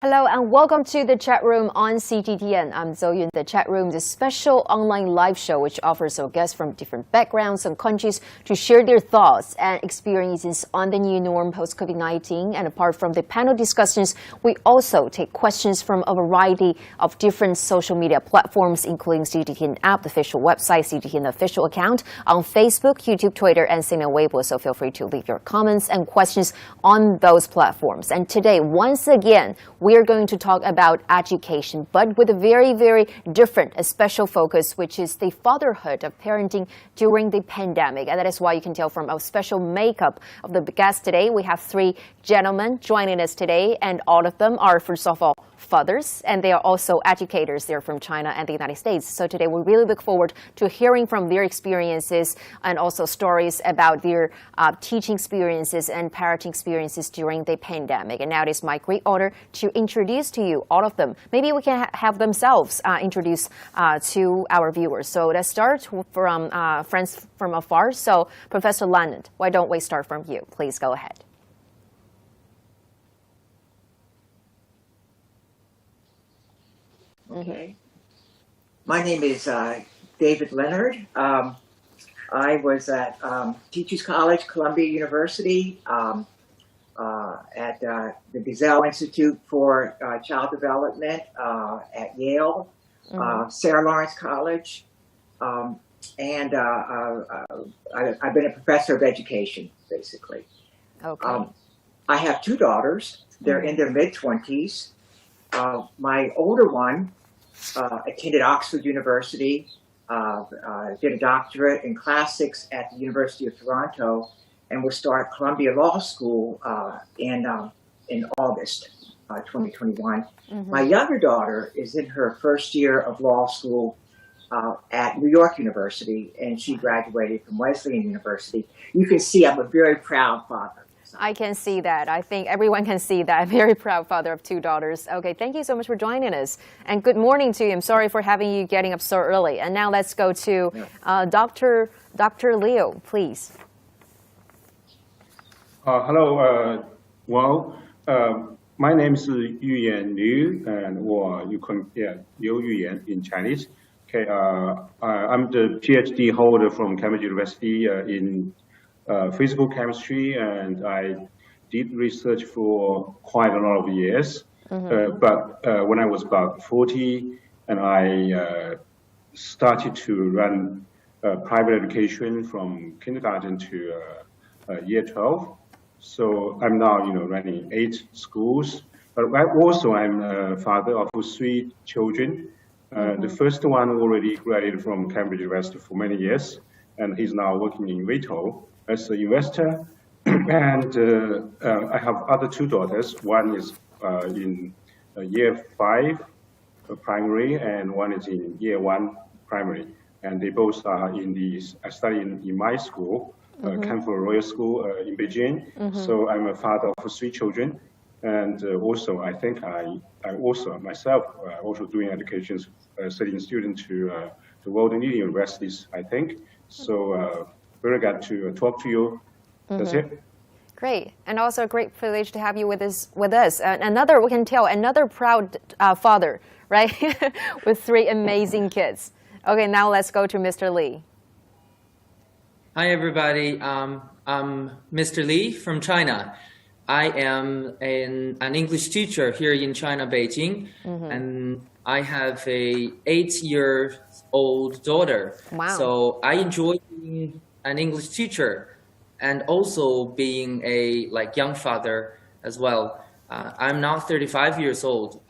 Hello and welcome to the chat room on CGTN. I'm Zoe in the chat room, this special online live show which offers our guests from different backgrounds and countries to share their thoughts and experiences on the new norm post-COVID-19. And apart from the panel discussions, we also take questions from a variety of different social media platforms, including CGTN app, the official website, CGTN official account on Facebook, YouTube, Twitter, and Sina Weibo. So feel free to leave your comments and questions on those platforms. And today, once again, we are going to talk about education, but with a very, very different, a special focus, which is the fatherhood of parenting during the pandemic. And that is why you can tell from our special makeup of the guests today, we have three gentlemen joining us today, and all of them are, first of all, fathers, and they are also educators. They're from China and the United States. So today we really look forward to hearing from their experiences and also stories about their teaching experiences and parenting experiences during the pandemic. And now it is my great honor to introduce to you all of them. Maybe we can have themselves introduce to our viewers. So let's start from friends from afar. So Professor Leonard, why don't we start from you? Please go ahead. Okay. My name is David Leonard. I was at Teachers College, Columbia University, at the Gazelle Institute for Child Development at Yale, Sarah Lawrence College, and I've been a professor of education, basically. Okay. I have two daughters. They're in their mid-20s. My older one attended Oxford University, did a doctorate in classics at the University of Toronto, and will start Columbia Law School in August 2021. My younger daughter is in her first year of law school at New York University, and she graduated from Wesleyan University. You can see I'm a very proud father. I can see that. I think everyone can see that. I'm very proud father of two daughters. Okay, thank you so much for joining us. And good morning to you. I'm sorry for having you getting up so early. And now let's go to Dr. Liu, please. Hello. My name is Yuyan Liu, and you can Liu Yuyan in Chinese. Okay, I'm the PhD holder from Cambridge University in physical chemistry, and I did research for quite a lot of years. But when I was about 40, and I started to run private education from kindergarten to year 12. So I'm now, running 8 schools. But I'm a father of 3 children. The first one already graduated from Cambridge University for many years, and he's now working in retail as an investor. And I have other 2 daughters. One is in year 5 primary, and one is in year 1 primary. And they both are I study in my school, Canfor Royal School in Beijing. So I'm a father of 3 children. And also, I think I also myself also doing education, studying students to world-leading universities, I think. So very glad to talk to you. That's it. Great, and also a great privilege to have you with us. Another, we can tell, another proud father, right? With 3 amazing kids. Okay, now let's go to Mr. Li. Hi, everybody. I'm Mr. Li from China. I am an English teacher here in China, Beijing, and I have a 8-year-old daughter. Wow. So I enjoy being an English teacher and also being a young father as well. I'm now 35 years old.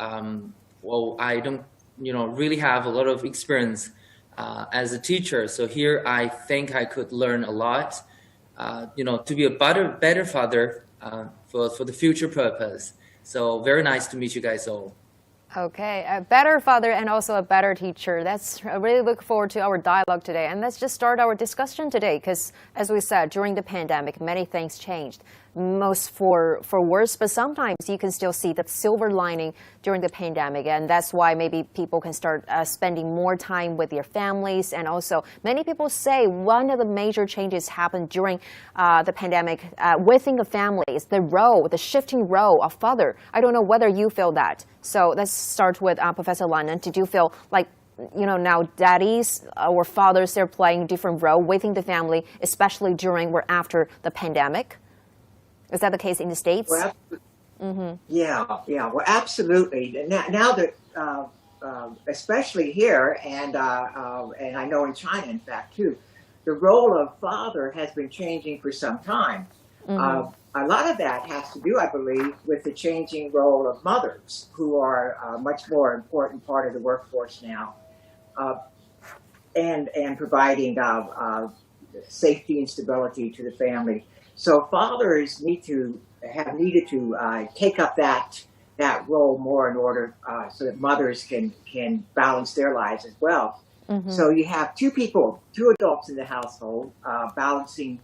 Well, I don't really have a lot of experience as a teacher. So here I think I could learn a lot, to be a better father for the future purpose. So very nice to meet you guys all. Okay, a better father and also a better teacher. I really look forward to our dialogue today. And let's just start our discussion today because, as we said, during the pandemic, many things changed. most for worse, but sometimes you can still see the silver lining during the pandemic, and that's why maybe people can start spending more time with their families. And also, many people say one of the major changes happened during the pandemic within the family is the shifting role of father. I don't know whether you feel that. So let's start with Professor Lannan. Did you feel like, now daddies or fathers, they're playing a different role within the family, especially during or after the pandemic? Is that the case in the States? Well, yeah. Well, absolutely. Now that, especially here, and I know in China, in fact, too, the role of father has been changing for some time. A lot of that has to do, I believe, with the changing role of mothers, who are a much more important part of the workforce now, and providing safety and stability to the family. So fathers have needed to take up that role more in order so that mothers can balance their lives as well. So you have two adults in the household balancing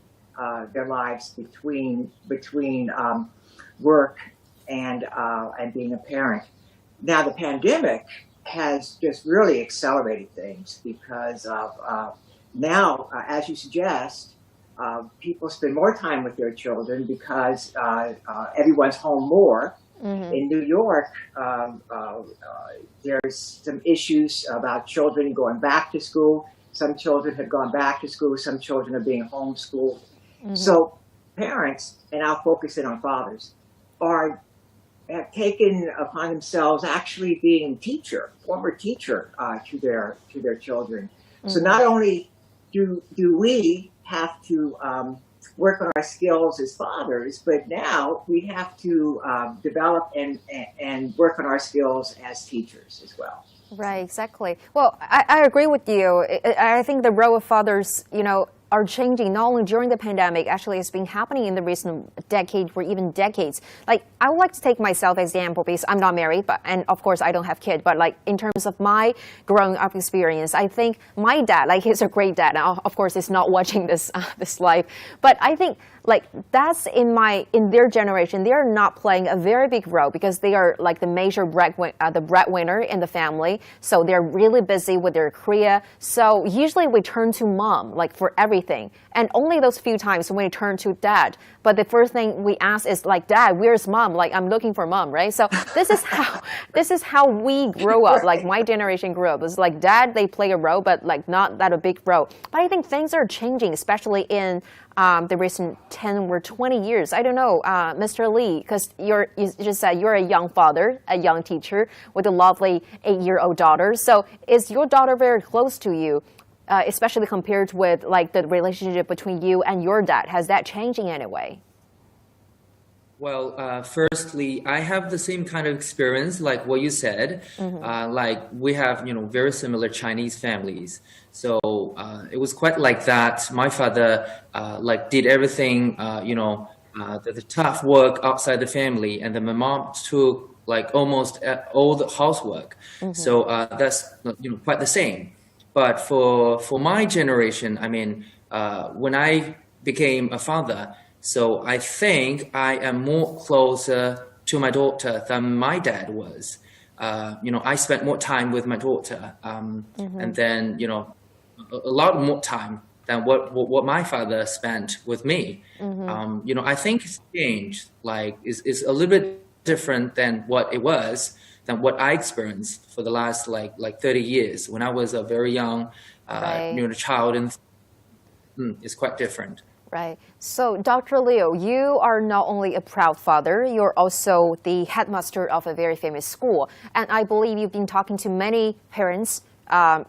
their lives between work and being a parent. Now the pandemic has just really accelerated things because now, as you suggest, people spend more time with their children because everyone's home more. In New York, there's some issues about children going back to school. Some children have gone back to school. Some children are being homeschooled. So parents, and I'll focus in on fathers, have taken upon themselves actually being former teacher to their children. So not only do we have to work on our skills as fathers, but now we have to develop and work on our skills as teachers as well. Right, exactly. Well, I agree with you. I think the role of fathers, are changing not only during the pandemic, actually it's been happening in the recent decade or even decades. Like, I would like to take myself as example because I'm not married, and of course I don't have kids, but like in terms of my growing up experience, I think my dad, he's a great dad. Now, of course, he's not watching this live, but I think that's in their generation, they are not playing a very big role because they are like the major breadwinner in the family. So they're really busy with their career. So usually we turn to mom, for everything. And only those few times when we turn to dad. But the first thing we ask is Dad, where's mom? I'm looking for mom, right? So this is how we grew up. My generation grew up. It's dad, they play a role, but not that a big role. But I think things are changing, especially in the recent 10 or 20 years. I don't know, Mr. Lee, because you just said you're a young father, a young teacher with a lovely 8-year-old daughter. So is your daughter very close to you, especially compared with the relationship between you and your dad? Has that changed in any way? Well, firstly, I have the same kind of experience like what you said. We have, very similar Chinese families. So it was quite like that. My father, did everything, the tough work outside the family. And then my mom took almost all the housework. So that's, quite the same. But for my generation, when I became a father, so I think I am more closer to my daughter than my dad was. I spent more time with my daughter, and then a lot more time than what my father spent with me. I think it's changed. It's a little bit different than what it was, than what I experienced for the last 30 years when I was a very young child, and it's quite different. Right. So, Dr. Liu, you are not only a proud father, you're also the headmaster of a very famous school. And I believe you've been talking to many parents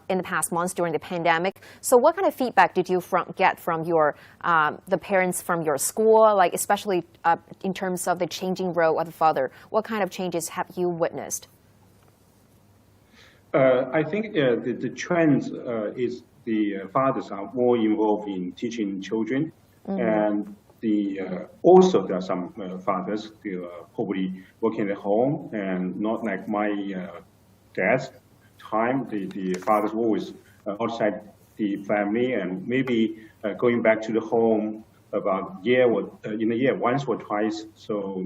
in the past months during the pandemic. So what kind of feedback did you get from the parents from your school, especially in terms of the changing role of the father? What kind of changes have you witnessed? I think the trend is the fathers are more involved in teaching children. And also there are some fathers who are probably working at home and not like my dad's time. The fathers were always outside the family and maybe going back to the home about in a year once or twice. So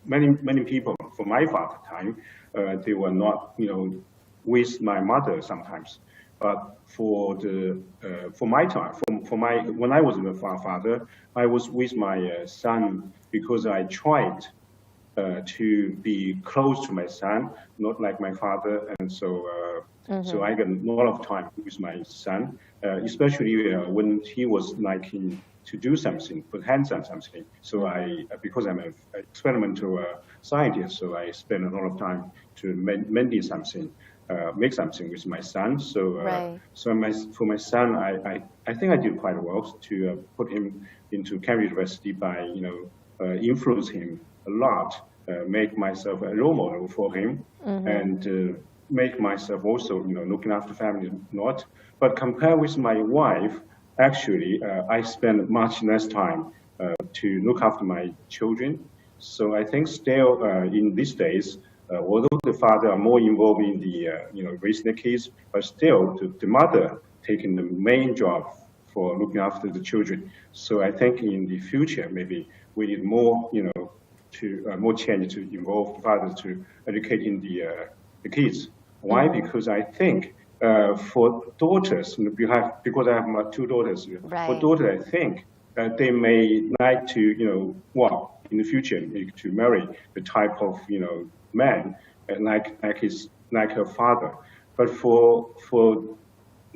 many people for my father time, they were not with my mother sometimes. But for my time, when I was with my father, I was with my son because I tried to be close to my son, not like my father, and so I got a lot of time with my son, especially when he was liking to do something, put hands on something. So because I'm an experimental scientist, so I spend a lot of time to mend something. Make something with my son. So, for my son, I think I did quite well to put him into Cambridge University by influence him a lot, make myself a role model for him, and make myself also looking after family a lot. But compared with my wife, actually, I spend much less time to look after my children. So I think still in these days. Although the father are more involved in the raising the kids, but still the mother taking the main job for looking after the children. So I think in the future maybe we need more more change to involve the father to educating the kids. Why? Because I think for daughters, because I have two daughters. For daughters, I think they may like to in the future to marry the type of man like her father, but for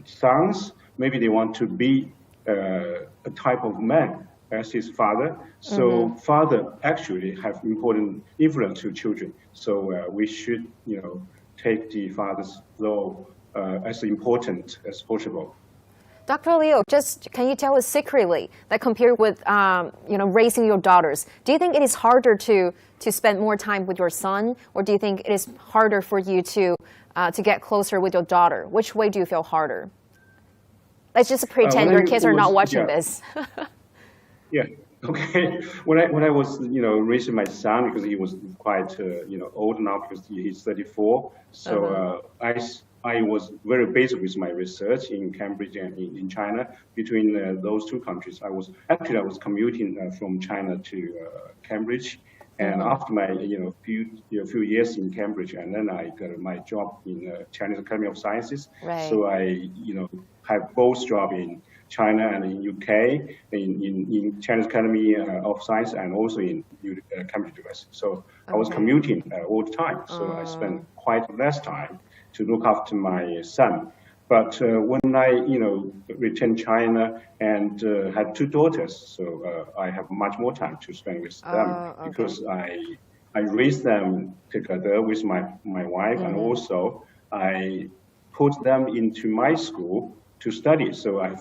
sons maybe they want to be a type of man as his father. So father actually have important influence to children. So we should take the father's role as important as possible. Dr. Liu, just can you tell us secretly that compared with raising your daughters, do you think it is harder to spend more time with your son, or do you think it is harder for you to get closer with your daughter? Which way do you feel harder? Let's just pretend your kids are not watching this. Yeah. Okay. When I was raising my son, because he was quite old now because he's 34, so I was very basic with my research in Cambridge and in China. Between those two countries, I was commuting from China to Cambridge, and after my few years in Cambridge, and then I got my job in Chinese Academy of Sciences. So I have both job in China and in UK, in Chinese Academy of Science, and also in Cambridge University. So I was commuting all the time. So I spent quite less time to look after my son. But when I, returned China and had two daughters, so I have much more time to spend with them because I raised them together with my wife, and also I put them into my school to study. So I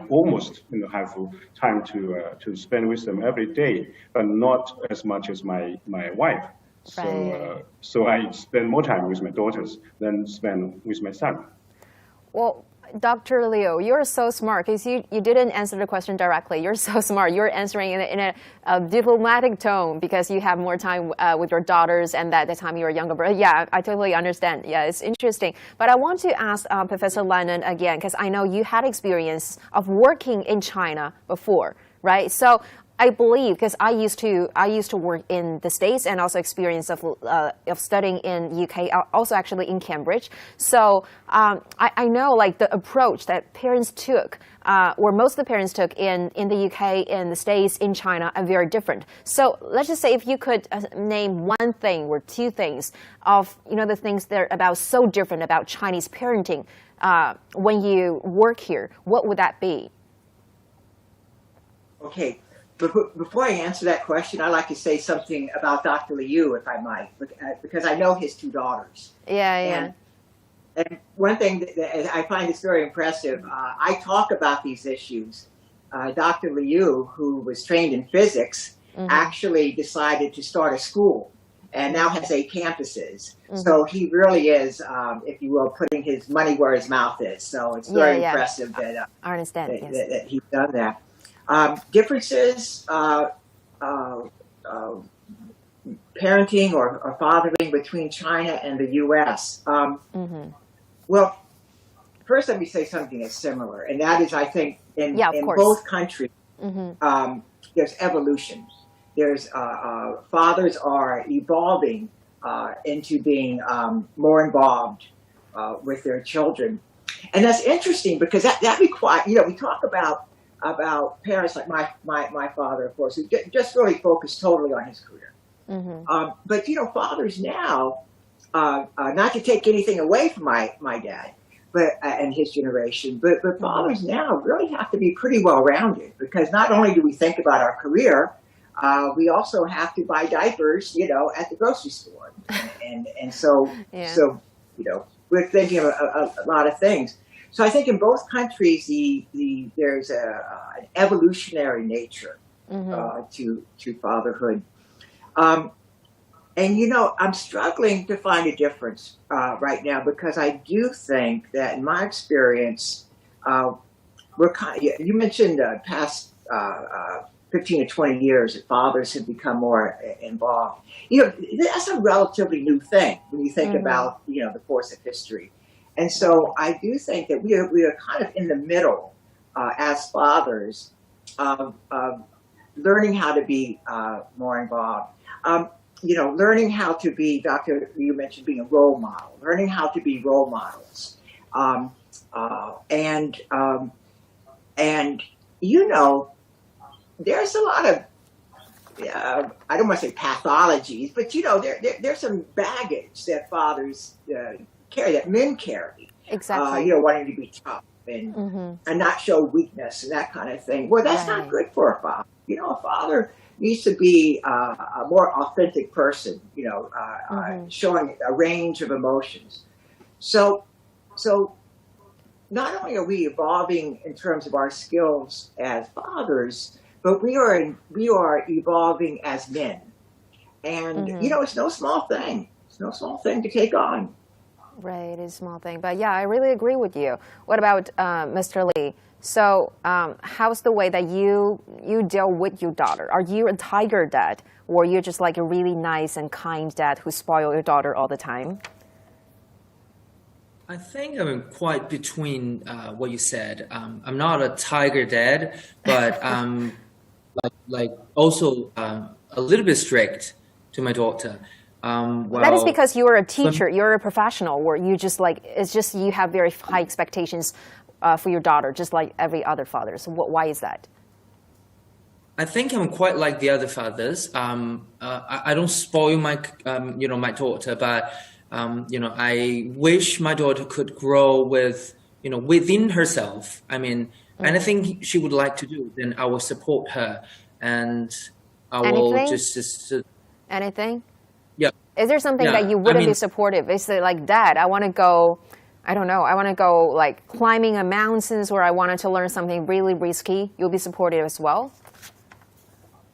almost have time to spend with them every day, but not as much as my wife. So I spend more time with my daughters than spend with my son. Well, Dr. Liu, you're so smart because you didn't answer the question directly. You're so smart. You're answering in a diplomatic tone because you have more time with your daughters and at the time you were younger. But yeah, I totally understand. Yeah, it's interesting. But I want to ask Professor Lennon again because I know you had experience of working in China before, right? So I believe, because I used to work in the States and also experience of studying in UK, also actually in Cambridge. So I know like the approach that parents took, or most of the parents took in the UK, in the States, in China, are very different. So let's just say if you could name one thing or two things of the things that are about so different about Chinese parenting when you work here, what would that be? Okay. Before I answer that question, I'd like to say something about Dr. Liu, if I might, because I know his two daughters. And one thing that I find is very impressive, I talk about these issues. Dr. Liu, who was trained in physics, actually decided to start a school and now has 8 campuses. So he really is, if you will, putting his money where his mouth is. So it's very impressive that, I understand, that he's done that. Differences, parenting or fathering between China and the U.S. Well, first let me say something that's similar, and that is I think in both countries, there's evolution. There's fathers are evolving into being more involved with their children, and that's interesting because that requires, we talk about parents like my father, of course, who just really focused totally on his career. But fathers now, not to take anything away from my dad, but and his generation, but fathers now really have to be pretty well rounded, because not only do we think about our career, we also have to buy diapers, at the grocery store, and so we're thinking of a lot of things. So I think in both countries, there's an evolutionary nature to fatherhood. And I'm struggling to find a difference right now, because I do think that in my experience, you mentioned past 15 to 20 years that fathers have become more involved. That's a relatively new thing when you think about the course of history. And so I do think that we are kind of in the middle as fathers of learning how to be more involved. Learning how to be, Doctor, you mentioned being a role model, learning how to be role models. There's a lot of, I don't want to say pathologies, but there's some baggage that fathers carry, that men carry. Exactly. Wanting to be tough and not show weakness and that kind of thing. Well, that's not good for a father. A father needs to be a more authentic person, showing a range of emotions. So not only are we evolving in terms of our skills as fathers, but we are evolving as men. And, it's no small thing. It's no small thing to take on. Right, it's a small thing. But yeah, I really agree with you. What about Mr. Lee? So how's the way that you deal with your daughter? Are you a tiger dad, or are you just like a really nice and kind dad who spoil your daughter all the time? I think I'm quite between what you said. I'm not a tiger dad, but like also a little bit strict to my daughter. That is because you are a teacher, you're a professional, or you just it's just you have very high expectations for your daughter, just like every other father. So why is that? I think I'm quite like the other fathers. I don't spoil my my daughter, but I wish my daughter could grow with within herself. I mean, anything she would like to do, then I will support her, and I will just anything. Yeah. Is there something that you wouldn't be supportive? Is it like, Dad, I want to go, I don't know, I want to go like climbing a mountains, or I wanted to learn something really risky? You'll be supportive as well?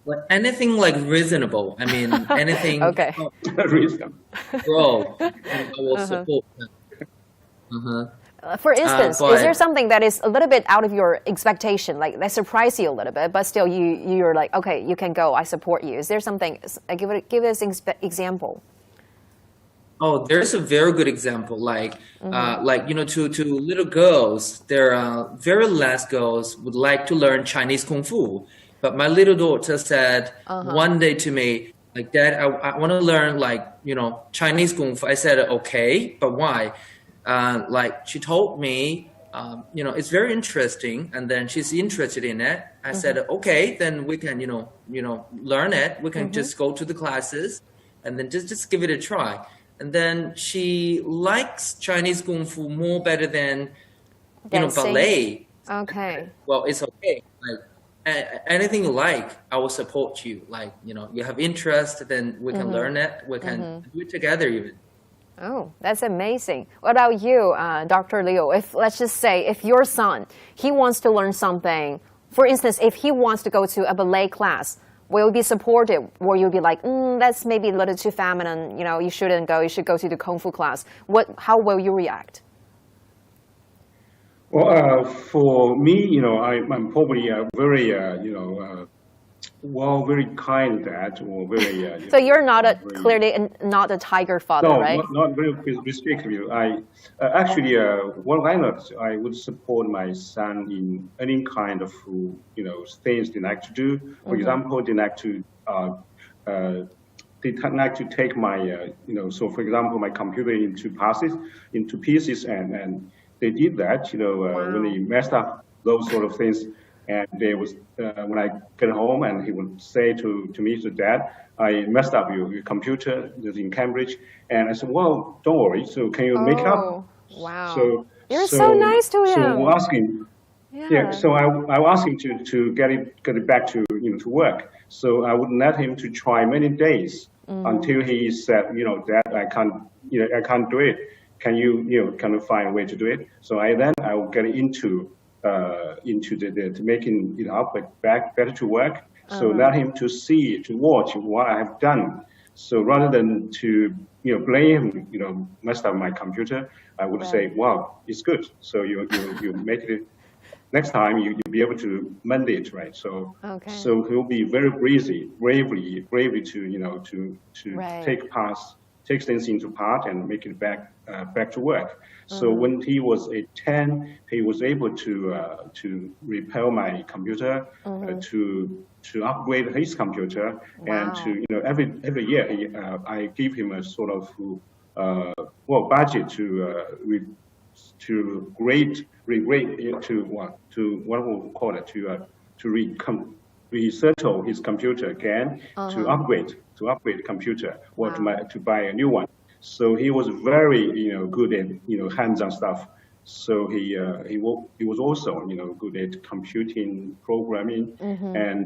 Well, anything like reasonable. I mean, anything. Okay. Reasonable. Grow, and I will support her. For instance, is there something that is a little bit out of your expectation, like that surprised you a little bit, but still you're like, okay, you can go, I support you? Is there something? Give us an example. Oh, there's a very good example. To little girls, there are very less girls would like to learn Chinese Kung Fu, but my little daughter said one day to me, like, Dad, I want to learn Chinese Kung Fu. I said, okay, but why? She told me, it's very interesting, and then she's interested in it. I said, okay, then we can, learn it. We can just go to the classes, and then just give it a try. And then she likes Chinese Kung Fu more better than, ballet. Okay. Well, it's okay. Anything you like, I will support you. You have interest, then we can learn it. We can do it together even. Oh, that's amazing. What about you, Dr. Liu? Let's just say if your son, he wants to learn something, for instance, if he wants to go to a ballet class, will you be supportive, or you'll be like, that's maybe a little too feminine, you shouldn't go, you should go to the Kung Fu class. How will you react? Well, for me, I'm probably very, well, very kind dad, or very. So you're not very, clearly not a tiger father, no, right? not very restrictive. I actually, what I noticed, I would support my son in any kind of things they like to do. For example, they like to take my So for example, my computer into pieces, and they did that. When they messed up those sort of things. And they was when I get home, and he would say to me, to Dad, I messed up your computer in Cambridge. And I said, well, don't worry. So can you make it up? Wow. So you're so nice to him. So we'll ask him. Yeah. So I asked him to get it back to to work. So I would let him to try many days until he said, Dad, I can't do it. Can you kind of find a way to do it? So I will get into the making it up, better to work. So let him to watch what I have done. So rather than to blame messed up my computer, I would say, wow, it's good. So you make it. Next time you'll be able to mend it, right? So so he'll be very bravely to take things into part and make it back to work. So when he was 10, he was able to repair my computer, to upgrade his computer, and to every year I give him a sort of budget to resettle his computer again, to upgrade the computer, or to buy a new one. So he was very good at hands-on stuff. So he was also good at computing, programming, and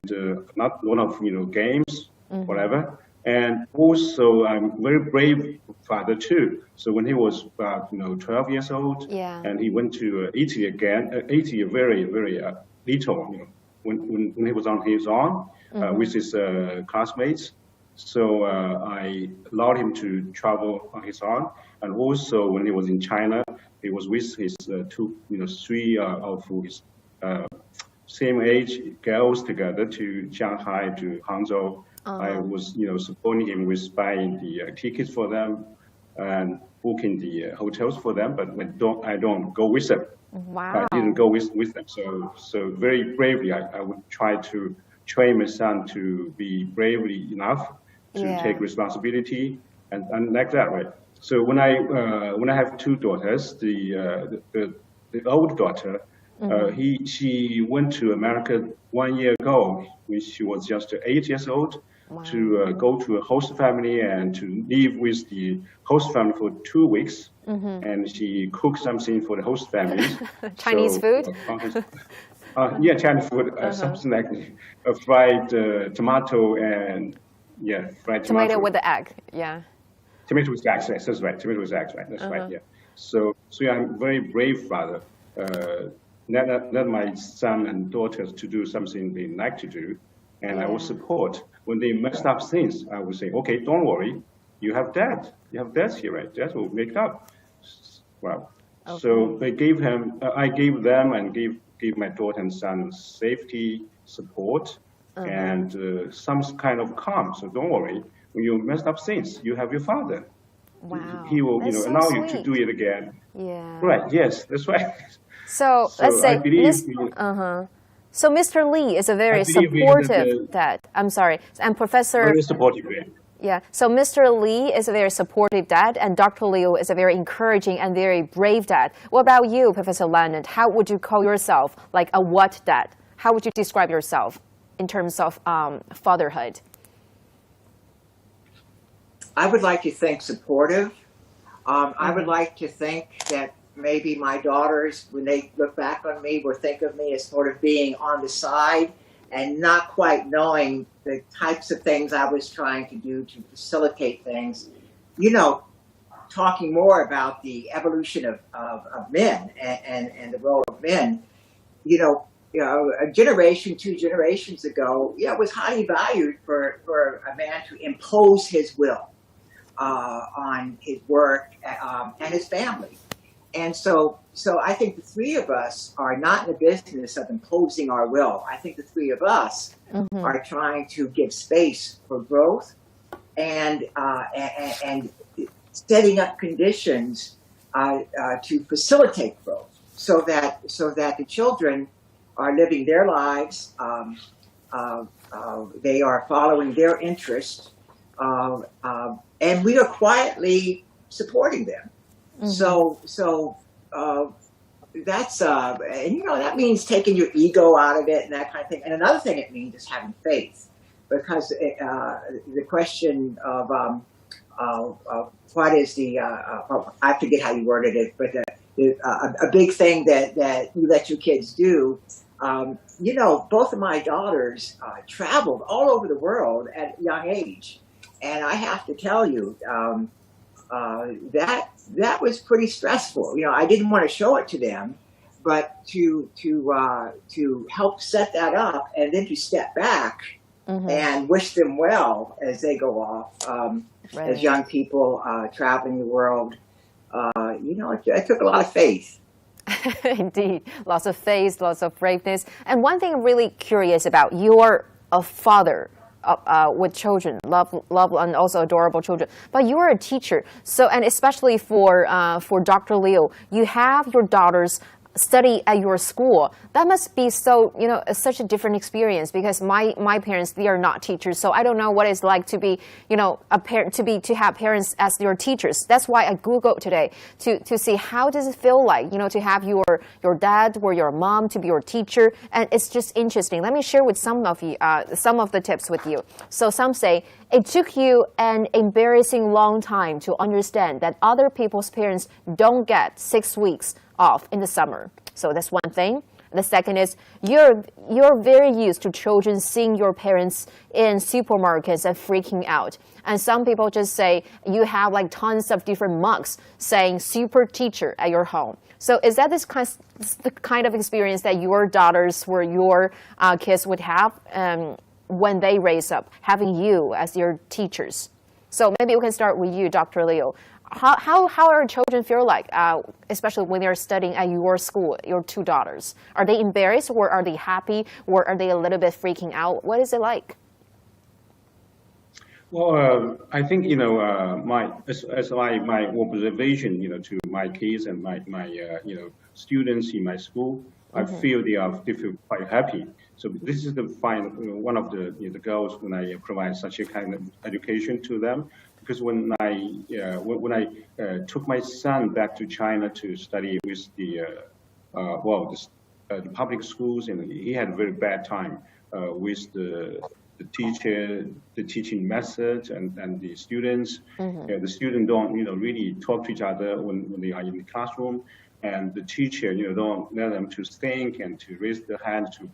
not one of games, whatever. And also I'm very brave father too. So when he was about 12 years old, and he went to Italy again, Italy very little, when he was on his own with his classmates. So I allowed him to travel on his own, and also when he was in China, he was with his three of his same age girls together to Shanghai, to Hangzhou. I was supporting him with buying the tickets for them and booking the hotels for them, but I don't go with them. Wow. I didn't go with them. So very bravely, I would try to train my son to be bravely enough to take responsibility and like that, right? So when I have two daughters, the old daughter, she went to America 1 year ago when she was just 8 years old, to go to a host family and to live with the host family for 2 weeks. And she cooked something for the host family. Chinese food? Yeah, Chinese food, something like fried tomato and fried tomato with the egg, Tomato with eggs, right? That's right. Tomato with eggs, right? That's right. Yeah. So I'm a very brave father. Let my son and daughters to do something they like to do, and I will support. When they messed up things, I will say, okay, don't worry, you have dad. You have dad here, right? Dad will make it up. Well, so I gave them and gave my daughter and son safety, support, and some kind of calm. So don't worry. When you messed up things, you have your father. Wow. He will, That's so allow sweet. you to do it again. Yeah. Right. Yes, that's right. So let's say, I believe, So Mr. Lee is a very supportive dad. I'm sorry, and Professor. Very supportive. Yeah. So Mr. Lee is a very supportive dad, and Dr. Liu is a very encouraging and very brave dad. What about you, Professor Landon? How would you call yourself, like a what dad? How would you describe yourself in terms of fatherhood? I would like to think supportive. I would like to think that maybe my daughters, when they look back on me, will think of me as sort of being on the side and not quite knowing the types of things I was trying to do to facilitate things. Talking more about the evolution of men and the role of men, a generation, 2 generations ago, it was highly valued for a man to impose his will on his work and his family. And so I think the three of us are not in the business of imposing our will. I think the three of us are trying to give space for growth and setting up conditions to facilitate growth, so that the children are living their lives. They are following their interests, and we are quietly supporting them. So that's and that means taking your ego out of it and that kind of thing. And another thing it means is having faith, because the question of what is the I forget how you worded it, but a big thing that you let your kids do. Both of my daughters traveled all over the world at a young age, and I have to tell you that was pretty stressful. I didn't want to show it to them, but to help set that up and then to step back and wish them well as they go off as young people traveling the world. It took a lot of faith. Indeed, lots of faith, lots of braveness. And one thing I'm really curious about, you're a father with children, love and also adorable children. But you are a teacher, so, and especially for Dr. Liu, you have your daughters study at your school. That must be so, such a different experience, because my parents, they are not teachers, so I don't know what it's like to be, a parent, to have parents as your teachers. That's why I Googled today to see how does it feel like, to have your dad or your mom to be your teacher, and it's just interesting. Let me share with some of you some of the tips with you. So some say it took you an embarrassing long time to understand that other people's parents don't get 6 weeks off in the summer. So that's one thing. The second is you're very used to children seeing your parents in supermarkets and freaking out. And some people just say you have like tons of different mugs saying super teacher at your home. So is that the kind of experience that your daughters or your kids would have when they raise up, having you as your teachers? So maybe we can start with you, Dr. Liu. How are children feel like, especially when they're studying at your school, your two daughters? Are they embarrassed, or are they happy, or are they a little bit freaking out? What is it like? Well, I think my observation, to my kids and my students in my school, I feel they feel quite happy. So this is one of the goals when I provide such a kind of education to them. Because when I took my son back to China to study with the public schools, and he had a very bad time with the teacher, the teaching methods, and the students. The students don't really talk to each other when they are in the classroom, and the teacher don't let them to think and to raise their hand to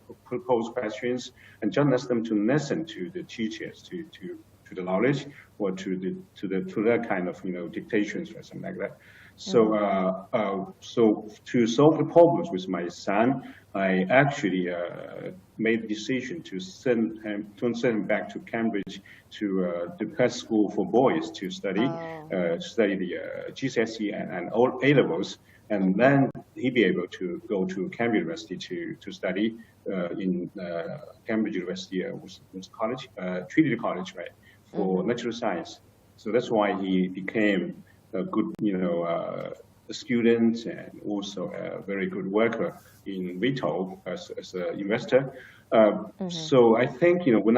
pose questions, and just let them to listen to the teachers to the knowledge or to that kind of dictations or something like that. So so to solve the problems with my son, I actually made the decision to send him back to Cambridge to the prep school for boys to study the GCSE and A levels, and then he'd be able to go to Cambridge University to study in Cambridge University college, Trinity College, right, for natural science. So that's why he became a good, a student and also a very good worker in retail as an investor. So I think when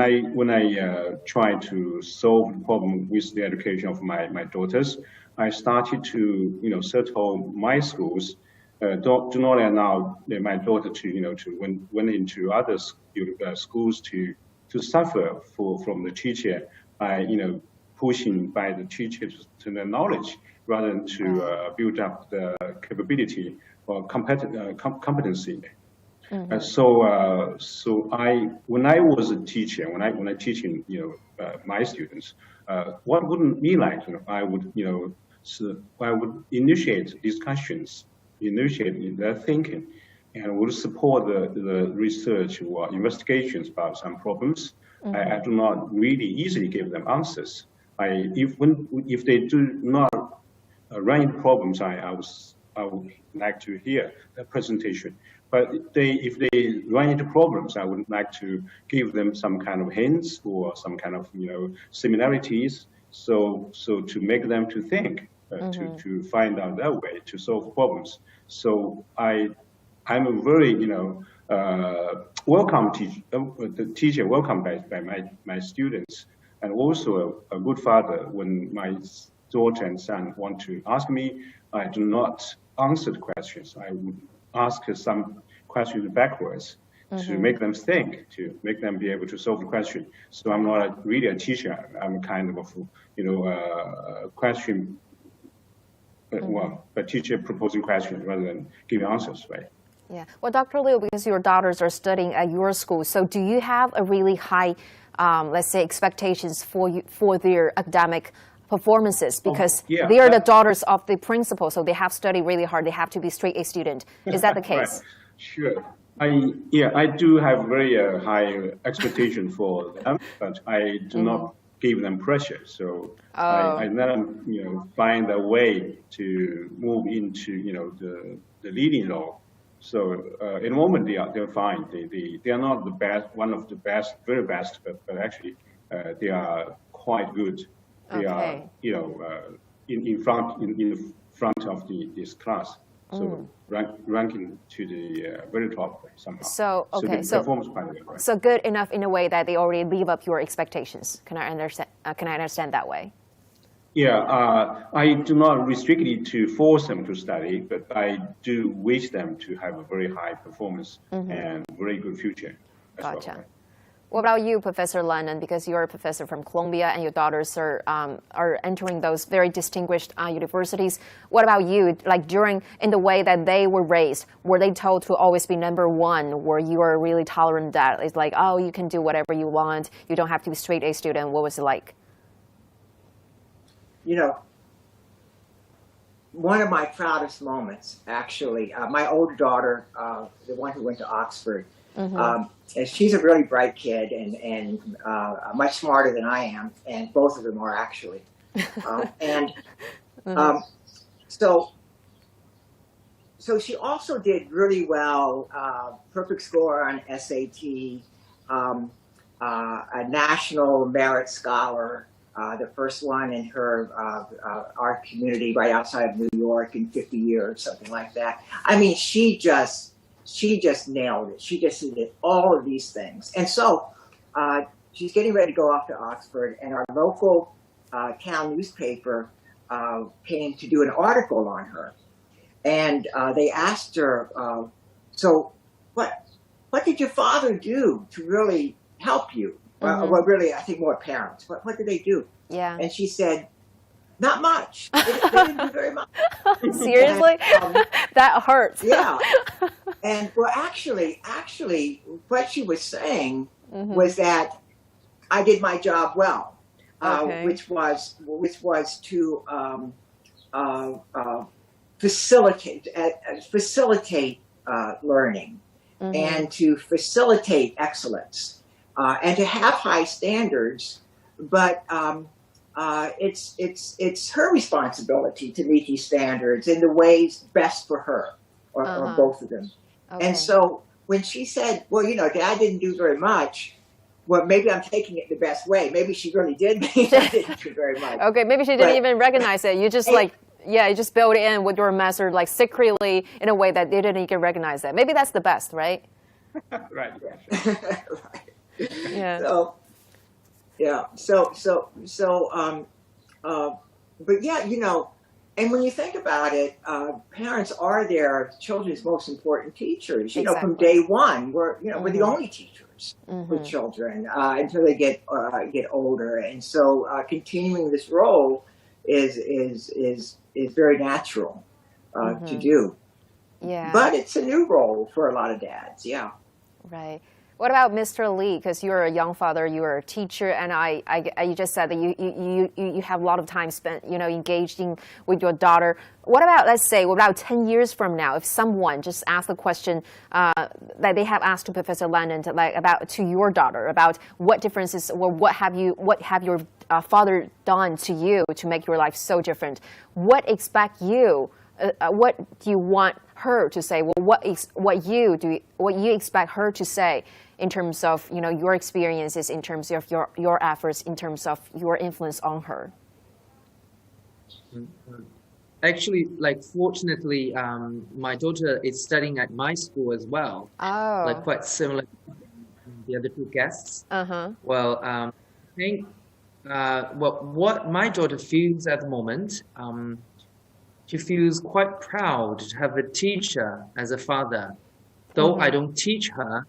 I try to solve the problem with the education of my daughters, I started to settle my schools. Do not allow my daughter to went into other schools to suffer from the teacher by pushing by the teacher to the knowledge rather than to build up the capability or competency. So when I was a teacher, when I teaching my students, what wouldn't be like? I would initiate discussions, initiate their thinking, and would support the research or investigations about some problems. I do not really easily give them answers. If they do not run into problems, I would I would like to hear the presentation. But if they run into problems, I would like to give them some kind of hints or some kind of similarities, so to make them to think, to find out their way to solve problems. So I'm a very welcome teacher, welcomed by my students, and also a good father. When my daughter and son want to ask me, I do not answer the questions. I would ask some questions backwards to make them think, to make them be able to solve the question. So I'm not really a teacher. I'm kind of a question, a teacher proposing questions rather than giving answers, right? Yeah. Well, Dr. Liu, because your daughters are studying at your school, so do you have a really high, let's say, expectations for their academic performances? Because they are the daughters of the principal, so they have to study really hard. They have to be straight A student. Is that the case? Right. Sure. I do have very high expectation for them, but I do not give them pressure. So I let them, find a way to move into, the leading role. So in the moment they're fine. They are not the best, one of the best, very best, but actually they are quite good. They are, in front of this class. So ranking to the very top somehow. So the performance quite well, right? So good enough in a way that they already live up your expectations. Can I understand that way? Yeah, I do not restrict it to force them to study, but I do wish them to have a very high performance and very good future. Gotcha. Well, right? What about you, Professor Lennon? Because you're a professor from Columbia and your daughters are entering those very distinguished universities. What about you? Like in the way that they were raised, were they told to always be number one? Were you a really tolerant dad? It's like, oh, you can do whatever you want. You don't have to be straight A student. What was it like? One of my proudest moments, actually, my older daughter, the one who went to Oxford, and she's a really bright kid and much smarter than I am, and both of them are actually. So she also did really well, perfect score on SAT, a national merit scholar, the first one in her our community right outside of New York in 50 years, something like that. I mean, she just nailed it. She just did all of these things. And so she's getting ready to go off to Oxford, and our local town newspaper came to do an article on her. And they asked her, so what did your father do to really help you? Well, really, I think more parents. What did they do? Yeah. And she said, not much. They didn't do very much. Seriously? And, that hurts. Yeah. And well, actually, what she was saying was that I did my job well, which was to facilitate learning and to facilitate excellence. And to have high standards, but it's her responsibility to meet these standards in the ways best for her, or both of them. Okay. And so when she said, well, Dad didn't do very much, well, maybe I'm taking it the best way. Maybe she really did. Maybe I didn't do very much. Okay, maybe she didn't even recognize it. You just you just build it in with your master, like secretly in a way that they didn't even recognize that. Maybe that's the best, right? Right. Right. Yeah. But yeah, and when you think about it, parents are their children's most important teachers. From day one, we're the only teachers with children until they get older, and so continuing this role is very natural to do. Yeah. But it's a new role for a lot of dads. Yeah. Right. What about Mr. Lee? Because you're a young father, you're a teacher, and you just said that you have a lot of time spent, engaging with your daughter. What about, let's say, 10 years from now, if someone just asked the question that they have asked to Professor Lennon to your daughter about what differences or what have your father done to you to make your life so different? What expect you what do you want her to say? Well, what you expect her to say in terms of your experiences, in terms of your efforts, in terms of your influence on her? Actually, like fortunately, my daughter is studying at my school as well. Oh. Like quite similar to the other two guests. Well, I think what my daughter feels at the moment, she feels quite proud to have a teacher as a father. Though I don't teach her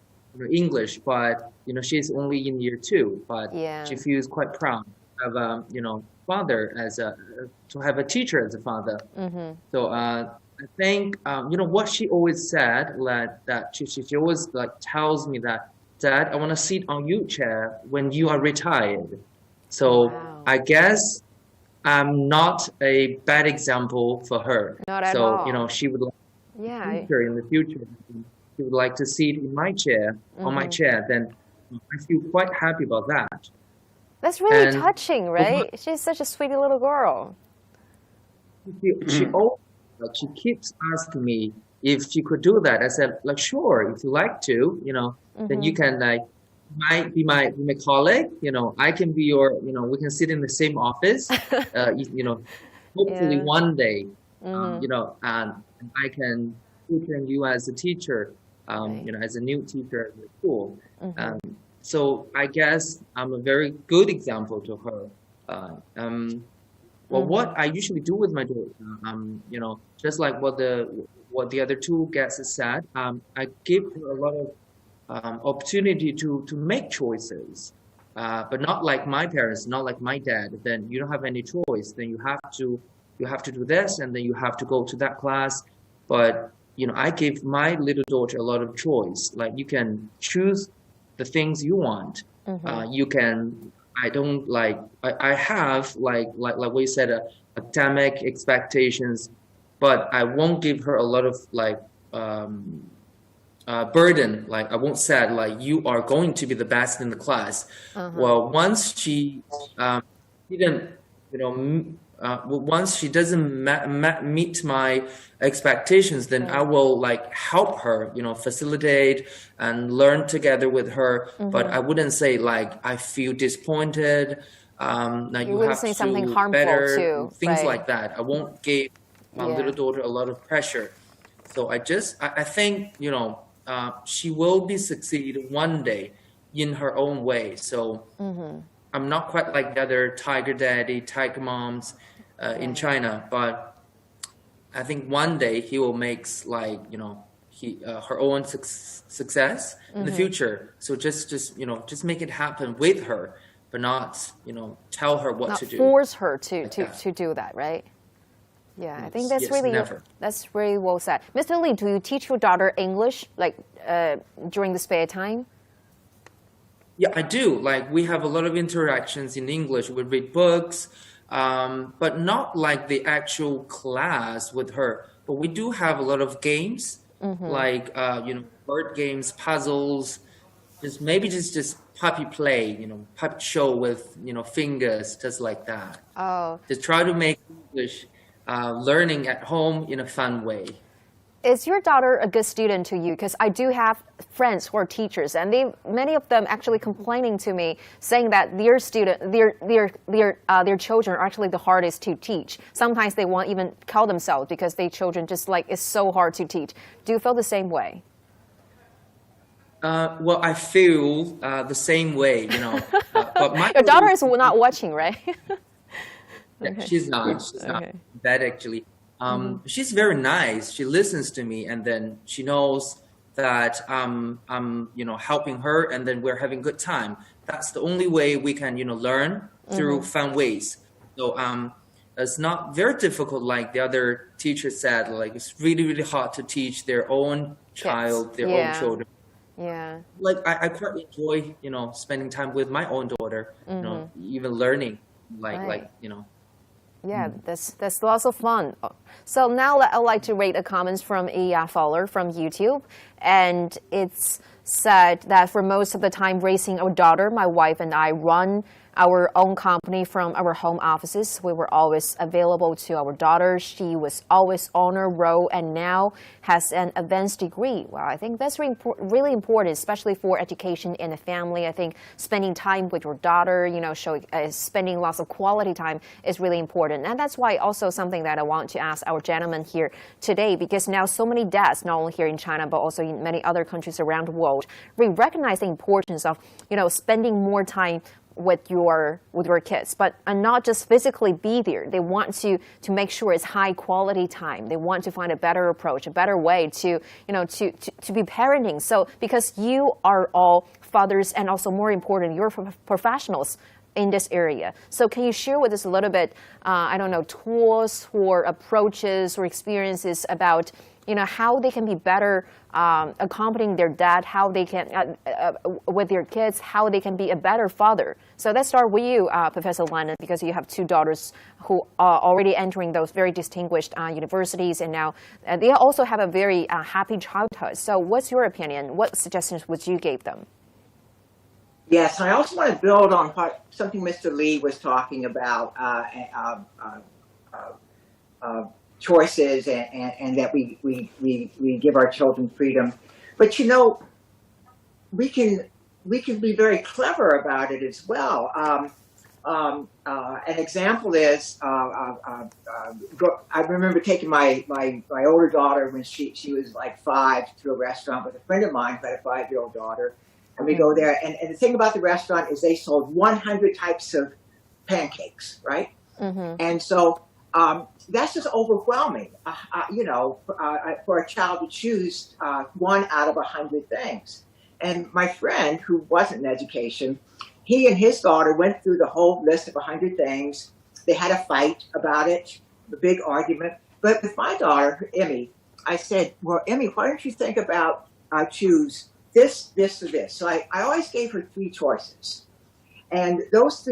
English, but she's only in year 2, but she feels quite proud to have a father to have a teacher as a father. So I think what she always said, that she always like tells me that, Dad, I want to sit on your chair when you are retired. So I guess I'm not a bad example for her. Not at all. She would like in the future. She would like to sit in my chair, on my chair. Then I feel quite happy about that. That's really touching, right? She's such a sweet little girl. She keeps asking me if she could do that. I said, like, sure, if you like to, then you can be my colleague. I can be your, we can sit in the same office. Hopefully one day, and I can tutor you as a teacher, as a new teacher at the school. So I guess I'm a very good example to her. What I usually do with my daughter, just like what the other two guests said, I give her a lot of opportunity to make choices, but not like my parents, not like my dad. Then you don't have any choice. Then you have to do this, and then you have to go to that class. But I give my little daughter a lot of choice. Like, you can choose the things you want. You can. I don't like. I have like what you said, academic expectations, but I won't give her a lot of burden. Like, I won't say like, you are going to be the best in the class. Well, once she didn't, once she doesn't meet my expectations, then I will like help her, facilitate and learn together with her. But I wouldn't say like, I feel disappointed. Now you wouldn't have say to something do harmful better, too, things right? like that. I won't give my little daughter a lot of pressure. So I think, she will be succeed one day in her own way. So I'm not quite like the other tiger daddy, tiger moms in China, but I think one day he will make like, her own success in the future. So just make it happen with her, but not, tell her what to do. Not force her to do that, right? Yeah, I think that's really well said. Mr. Lee, do you teach your daughter English like during the spare time? Yeah, I do. Like, we have a lot of interactions in English. We read books, but not like the actual class with her. But we do have a lot of games, like word games, puzzles, just puppy play, puppet show with fingers, just like that. Oh, To try to make English learning at home in a fun way. Is your daughter a good student to you? Because I do have friends who are teachers, and many of them actually complaining to me, saying that their children are actually the hardest to teach. Sometimes they won't even call themselves because their children just like it's so hard to teach. Do you feel the same way? Well, I feel the same way, But Your daughter is not watching, right? Okay. She's not bad, actually. She's very nice. She listens to me, and then she knows that I'm helping her, and then we're having a good time. That's the only way we can, learn through fun ways. So it's not very difficult, like the other teacher said. Like, it's really, really hard to teach their own child, their own children. Yeah. Like, I quite enjoy, spending time with my own daughter. Even learning, Yeah, that's lots of fun. So now I'd like to read a comments from a follower from YouTube, and it's said that for most of the time raising our daughter, my wife and I run our own company from our home offices. We were always available to our daughter. She was always on her roll and now has an advanced degree. Well, I think that's really important, especially for education in the family. I think spending time with your daughter, spending lots of quality time is really important. And that's why also something that I want to ask our gentleman here today, because now so many dads, not only here in China, but also in many other countries around the world, we recognize the importance of, spending more time with your kids, but not just physically be there. They want to make sure it's high quality time. They want to find a better approach, a better way to be parenting. So because you are all fathers and also more important, you're professionals in this area. So can you share with us a little bit, tools or approaches or experiences about how they can be better accompanying their dad, how they can, with their kids, how they can be a better father. So let's start with you, Professor Landon, because you have two daughters who are already entering those very distinguished universities, and now they also have a very happy childhood. So what's your opinion? What suggestions would you give them? Yes, I also want to build on something Mr. Lee was talking about, choices and that we give our children freedom. But we can be very clever about it as well. An example is I remember taking my older daughter when she was like 5 to a restaurant with a friend of mine who had a 5-year-old daughter, and we go there. And the thing about the restaurant is they sold 100 types of pancakes, right? Mm-hmm. And so that's just overwhelming, for a child to choose one out of 100 things. And my friend, who wasn't in education, he and his daughter went through the whole list of 100 things. They had a fight about it, a big argument. But with my daughter, Emmy, I said, well, Emmy, why don't you think about choose this, this, or this? So I always gave her 3 choices. And those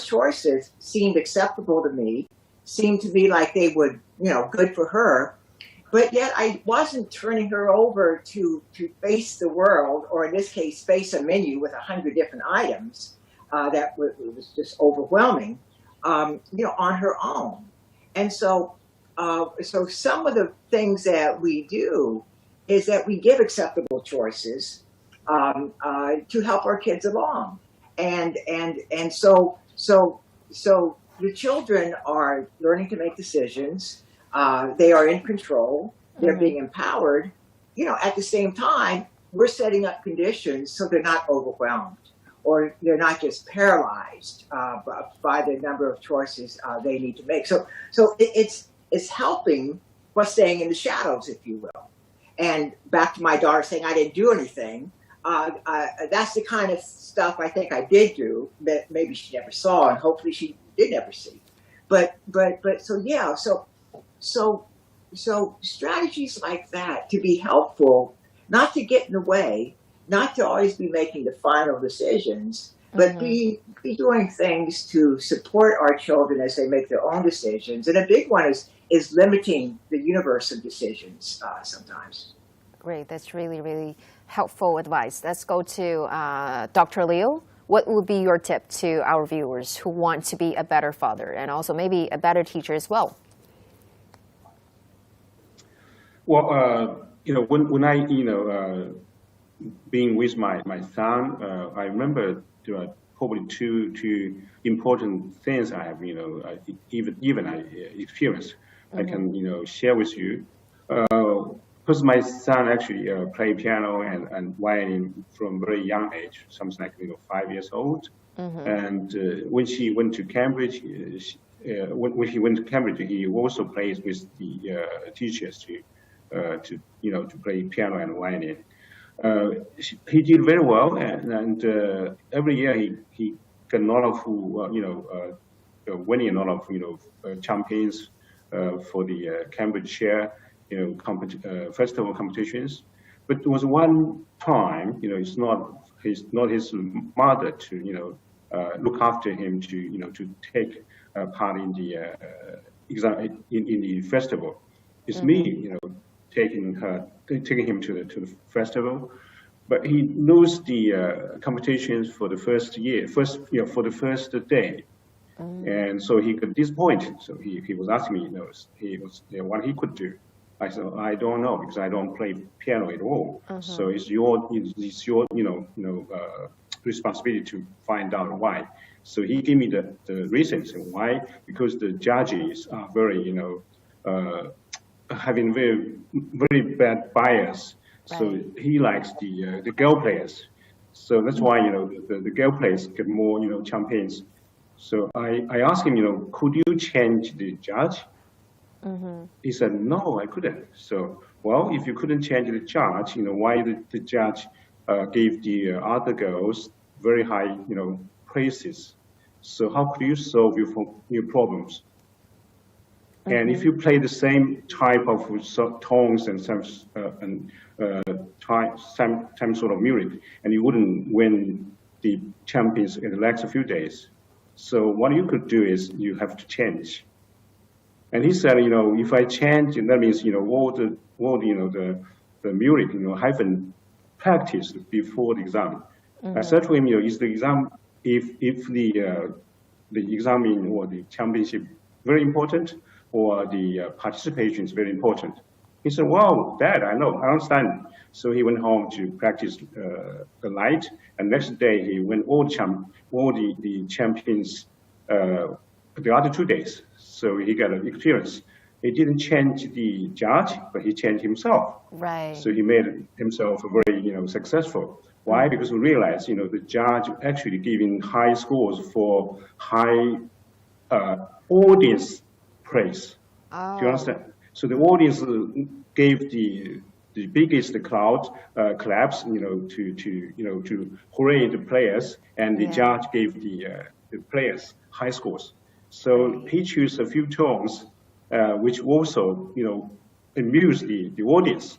choices seemed acceptable to me, seemed to be like they would, good for her. But yet I wasn't turning her over to face the world, or in this case, face a menu with 100 different items that was just overwhelming, on her own. And so some of the things that we do is that we give acceptable choices to help our kids along. And so the children are learning to make decisions. They are in control. They're being empowered. At the same time, we're setting up conditions so they're not overwhelmed, or they're not just paralyzed by the number of choices they need to make. So it's helping by staying in the shadows, if you will. And back to my daughter saying I didn't do anything. That's the kind of stuff I think I did do that maybe she never saw, and hopefully she did never see. But so strategies like that to be helpful, not to get in the way, not to always be making the final decisions, but be doing things to support our children as they make their own decisions. And a big one is limiting the universe of decisions sometimes. Great, that's really, really helpful advice. Let's go to Dr. Liu. What would be your tip to our viewers who want to be a better father and also maybe a better teacher as well? Well, when I, being with my son, I remember probably two important things I have, even I experienced. I can, share with you. Because my son actually played piano and violin from very young age, something like 5 years old. And when she went to Cambridge, when he went to Cambridge, he also plays with the teachers to play piano and violin. He did very well, and every year he got a lot of winning a lot of champions for the Cambridgeshire festival competitions. But there was one time, it's not his mother to look after him to take part in the in the festival. It's me, taking him to the festival. but he lose the competitions for the first for the first day. And so he got disappointed. So he was asking me, what he could do. I said, I don't know because I don't play piano at all. So it's your responsibility to find out why. So he gave me the reasons why. Because the judges are very having very bad bias. So he likes the girl players. So that's why the girl players get more champions. So I asked him, could you change the judge? He said, no, I couldn't. So, well, if you couldn't change the judge, why the judge gave the other girls very high, praises? So how could you solve your problems? And if you play the same type of tones and some sort of music, and you wouldn't win the champions in the next few days. So what you could do is you have to change. And he said, if I change, that means all the music, haven't practiced before the exam. I said to him, is the exam if the exam or the championship very important, or the participation is very important? He said, well, Dad, I know, I understand. So he went home to practice the night, and next day he went all the champions the other 2 days. So he got an experience. He didn't change the judge, but he changed himself. Right. So he made himself very successful. Why? Because we realized the judge actually giving high scores for high audience praise. Oh. Do you understand? So the audience gave the biggest crowd claps, to hooray the players, and the judge gave the players high scores. So he chose a few tones, which also amuse the audience,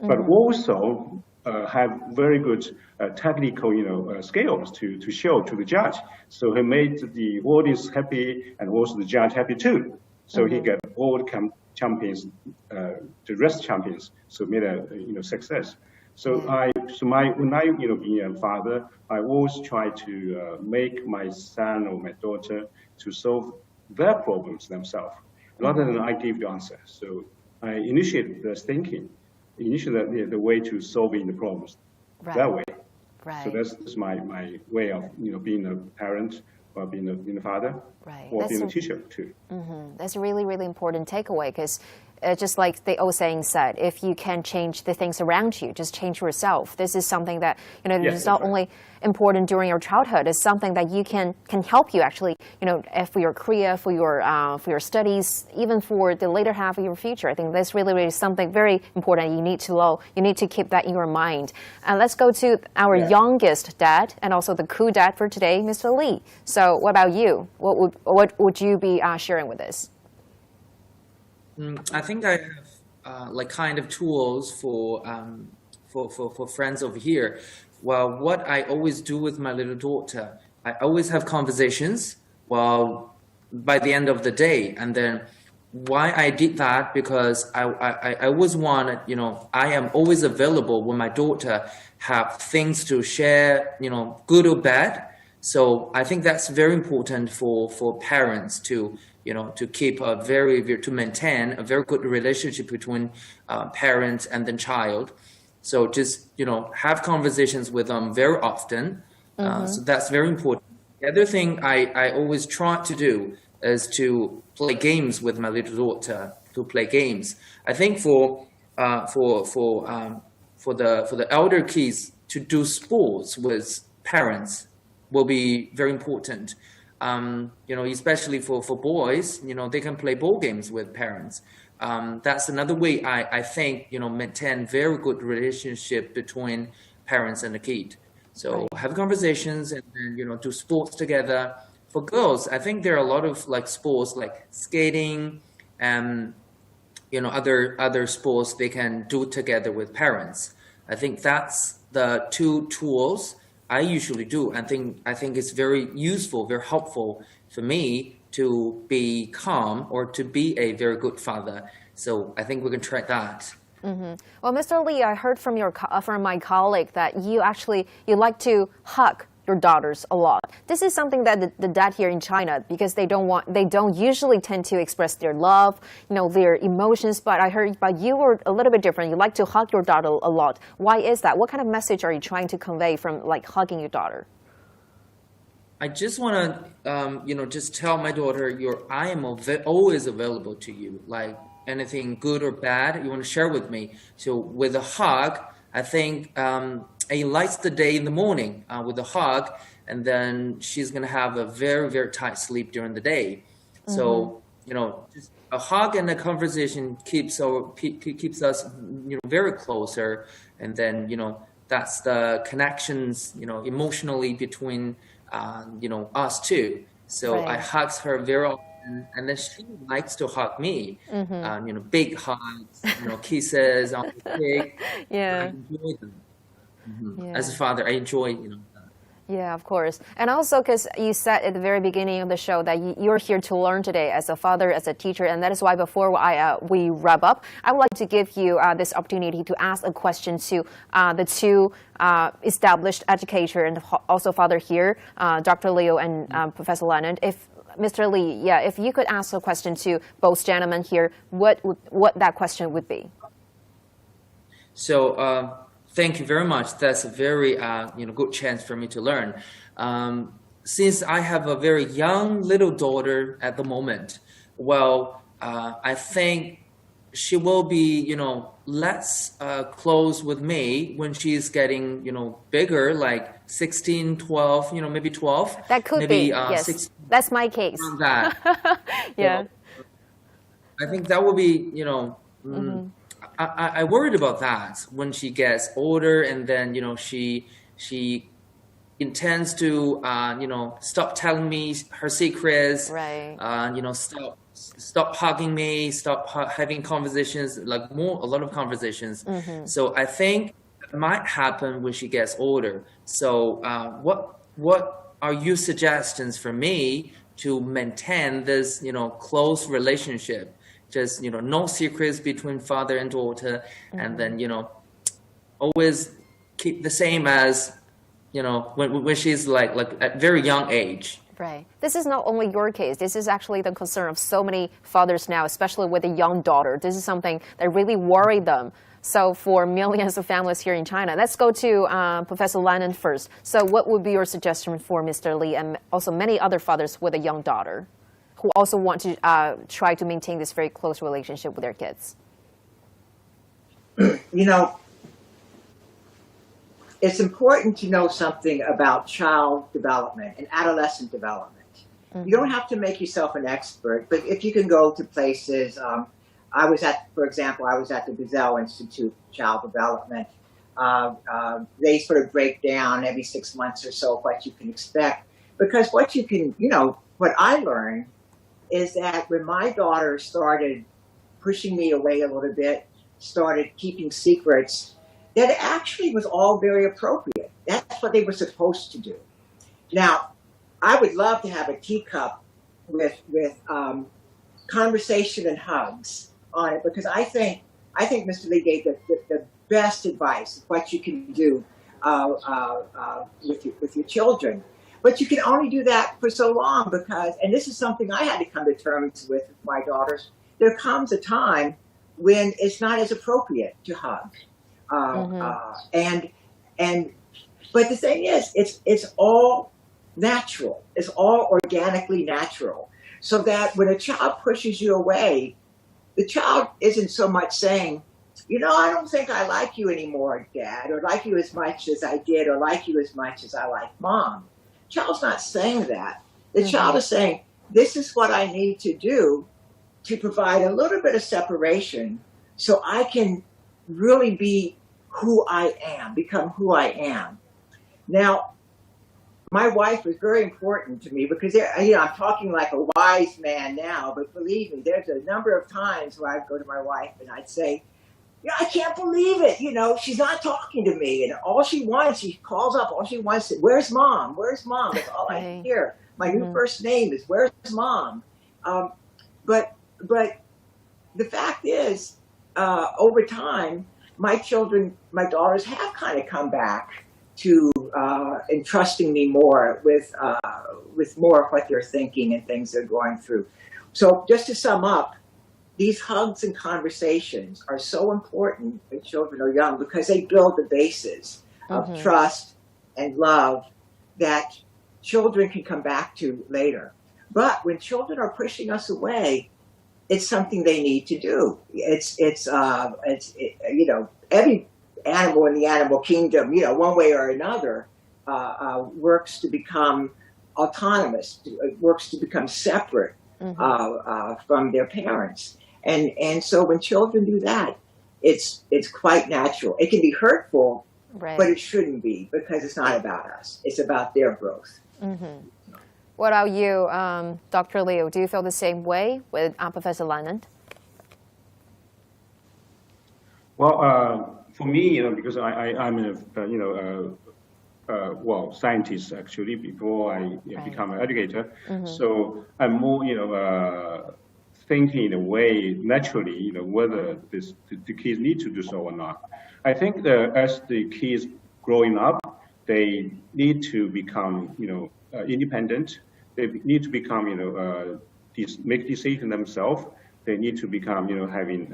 but also have very good technical skills to show to the judge. So he made the audience happy and also the judge happy too. So he got all the champions, the rest champions, so made a success. So when I being a father, I always try to make my son or my daughter to solve their problems themselves, rather than I give the answer. So I initiate the thinking, initiate the way to solving the problems that way. Right. So that's my way of being a parent, or being a father, or being a teacher too. That's a really, really important takeaway, because just like the old saying said, if you can change the things around you, just change yourself. This is something that is not only important during your childhood. It's something that you can help you actually, for your career, for your studies, even for the later half of your future. I think that's really, really something very important. You need to know. You need to keep that in your mind. And let's go to our youngest dad, and also the cool dad for today, Mr. Lee. So, what about you? What would you be sharing with us? I think I have kind of tools for friends over here. Well, what I always do with my little daughter, I always have conversations by the end of the day. And then why I did that, because I always wanted, I am always available when my daughter have things to share, good or bad. So I think that's very important for parents to keep to maintain a very good relationship between parents and the child. So just, have conversations with them very often. So that's very important. The other thing I always try to do is to play games with my little daughter, to play games. I think for the elder kids to do sports with parents will be very important. Especially for boys, they can play ball games with parents. That's another way I think, maintain very good relationship between parents and the kid. So have conversations and then, do sports together. For girls, I think there are a lot of sports like skating and, other sports they can do together with parents. I think that's the two tools I usually do. I think it's very useful, very helpful for me to be calm or to be a very good father. So I think we can try that. Well, Mr. Lee, I heard from from my colleague that you like to hug your daughters a lot. This is something that the dad here in China, because they don't usually tend to express their love, their emotions. But I heard about you are a little bit different. You like to hug your daughter a lot. Why is that? What kind of message are you trying to convey from hugging your daughter? I just want to, just tell my daughter, I am always available to you. Like anything good or bad you want to share with me. So with a hug, I think it lights the day in the morning with a hug, and then she's going to have a very, very tight sleep during the day. So, just a hug and a conversation keeps us, very closer. And then, that's the connections, emotionally between, us two. So Right. I hug her very often, and then she likes to hug me. Big hugs, kisses on the cheek. Yeah. I enjoy them. Yeah. As a father, I enjoy, that. Yeah, of course. And also because you said at the very beginning of the show that you're here to learn today as a father, as a teacher, and that is why before we wrap up, I would like to give you this opportunity to ask a question to the two established educator and also father here, Dr. Liu and Professor Lennon. If Mr. Lee, if you could ask a question to both gentlemen here, what that question would be? So, thank you very much. That's a very good chance for me to learn. Since I have a very young little daughter at the moment, well, I think she will be less close with me when she's getting bigger, like 16, 12, maybe 12. That could maybe, be, yes. 16, That's my case. around that. Yeah. So, I think that will be I worried about that when she gets older, and then she intends to stop telling me her secrets, Right. Stop hugging me, stop having conversations, like a lot of conversations. So I think it might happen when she gets older. So what are your suggestions for me to maintain this close relationship? Just no secrets between father and daughter, and then always keep the same as when she's like at very young age. Right. This is not only your case. This is actually the concern of so many fathers now, especially with a young daughter. This is something that really worried them. So for millions of families here in China, let's go to Professor Lennon first. So what would be your suggestion for Mr. Lee and also many other fathers with a young daughter who also want to try to maintain this very close relationship with their kids? It's important to know something about child development and adolescent development. You don't have to make yourself an expert, but if you can go to places, for example, I was at the Gazelle Institute for Child Development. They sort of break down every 6 months or so what you can expect, because what I learned is that when my daughter started pushing me away a little bit, started keeping secrets, that it actually was all very appropriate. That's what they were supposed to do. Now, I would love to have a teacup with conversation and hugs on it, because I think Mr. Lee gave the best advice of what you can do with your children. But you can only do that for so long, because, and this is something I had to come to terms with my daughters, there comes a time when it's not as appropriate to hug. But the thing is, it's all natural. It's all organically natural. So that when a child pushes you away, the child isn't so much saying, I don't think I like you anymore, Dad, or like you as much as I did, or like you as much as I like Mom. Child's not saying that. The child is saying, this is what I need to do to provide a little bit of separation so I can really be who I am, become who I am. Now, my wife was very important to me, because I'm talking like a wise man now, but believe me, there's a number of times where I'd go to my wife and I'd say, I can't believe it. She's not talking to me. And all she wants, she calls up, all she wants is, where's Mom? Where's Mom? That's all I hear. My new first name is, where's Mom? But the fact is, over time, my daughters have kind of come back to entrusting me more with more of what they're thinking and things they're going through. So just to sum up, these hugs and conversations are so important when children are young because they build the basis of trust and love that children can come back to later. But when children are pushing us away, it's something they need to do. It's every animal in the animal kingdom, one way or another, works to become autonomous, works to become separate from their parents. And so when children do that, it's quite natural. It can be hurtful, right, but it shouldn't be because it's not about us. It's about their growth. What about you, Dr. Liu? Do you feel the same way with Professor Lannan? Well, for me, because I'm a scientist actually before I become an educator, so I'm more thinking in a way naturally, whether the kids need to do so or not. I think that as the kids growing up, they need to become independent. They need to become make decisions themselves. They need to become having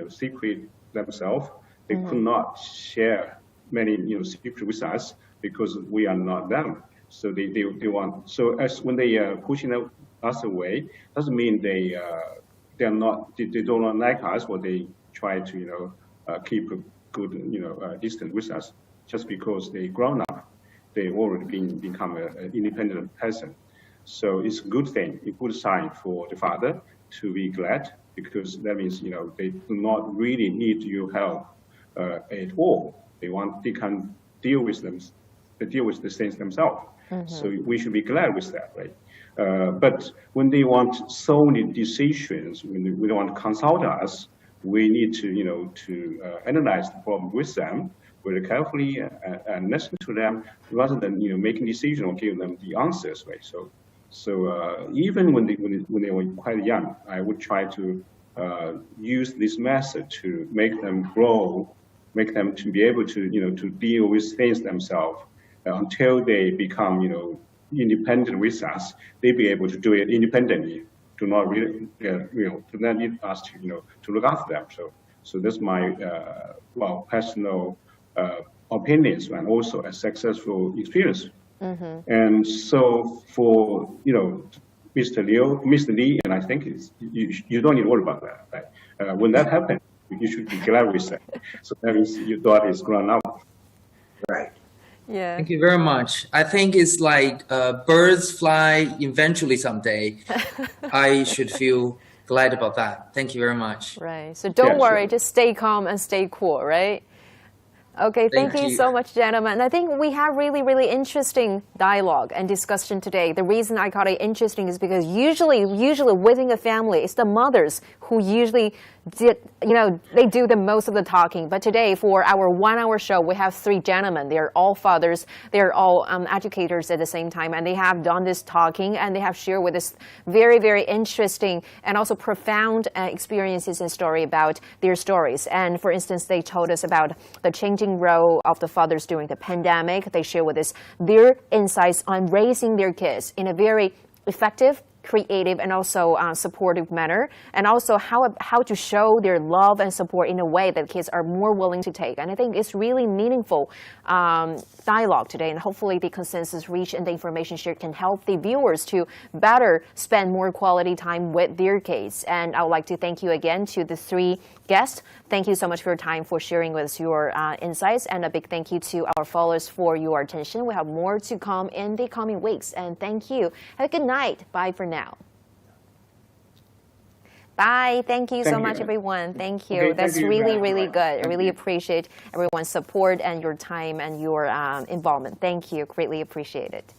secret themselves. They could not share many secrets with us because we are not them. So they want. So as when they are pushing us away, doesn't mean they do not like us, or they try to keep a good distance with us just because they grown up. They've already become an independent person. So it's a good thing, a good sign for the father to be glad, because that means they do not really need your help at all. They can deal with them. They deal with the things themselves. So we should be glad with that, right? But when they want so many decisions, when they want to consult us, we need to analyze the problem with them very carefully and listen to them rather than making decisions or give them the answers, right? So even when they were quite young, I would try to use this method to make them grow, make them to be able to to deal with things themselves until they become independent with us. They be able to do it independently. Do not really do not need us to look after them. So that's my personal opinions and also a successful experience. And so for Mr. Lee, and I think you don't need to worry about that. Right? When that happens, you should be glad with that. So that means your daughter is grown up. Right. Yeah. Thank you very much. I think it's like birds fly eventually someday. I should feel glad about that. Thank you very much. Right. So don't worry, sure. just stay calm and stay cool, right? Okay, thank you so much, gentlemen. I think we have really, really interesting dialogue and discussion today. The reason I call it interesting is because usually within a family, it's the mothers who usually they do the most of the talking. But today, for our 1 hour show, we have 3 gentlemen. They're all fathers. They're all educators at the same time. And they have done this talking and they have shared with us very, very interesting and also profound experiences and story about their stories. And for instance, they told us about the changing role of the fathers during the pandemic. They share with us their insights on raising their kids in a very effective, creative, and also supportive manner, and also how to show their love and support in a way that kids are more willing to take. And I think it's really meaningful dialogue today, and hopefully the consensus reached and the information shared can help the viewers to better spend more quality time with their kids. And I would like to thank you again to the 3 guests. Thank you so much for your time, for sharing with us your insights, and a big thank you to our followers for your attention. We have more to come in the coming weeks, and thank you. Have a good night. Bye for now. Bye. Thank you so much, everyone. Thank you. Okay, That's thank you. really, really good. I really you. appreciate everyone's support and your time and your involvement. Thank you. Greatly appreciate it.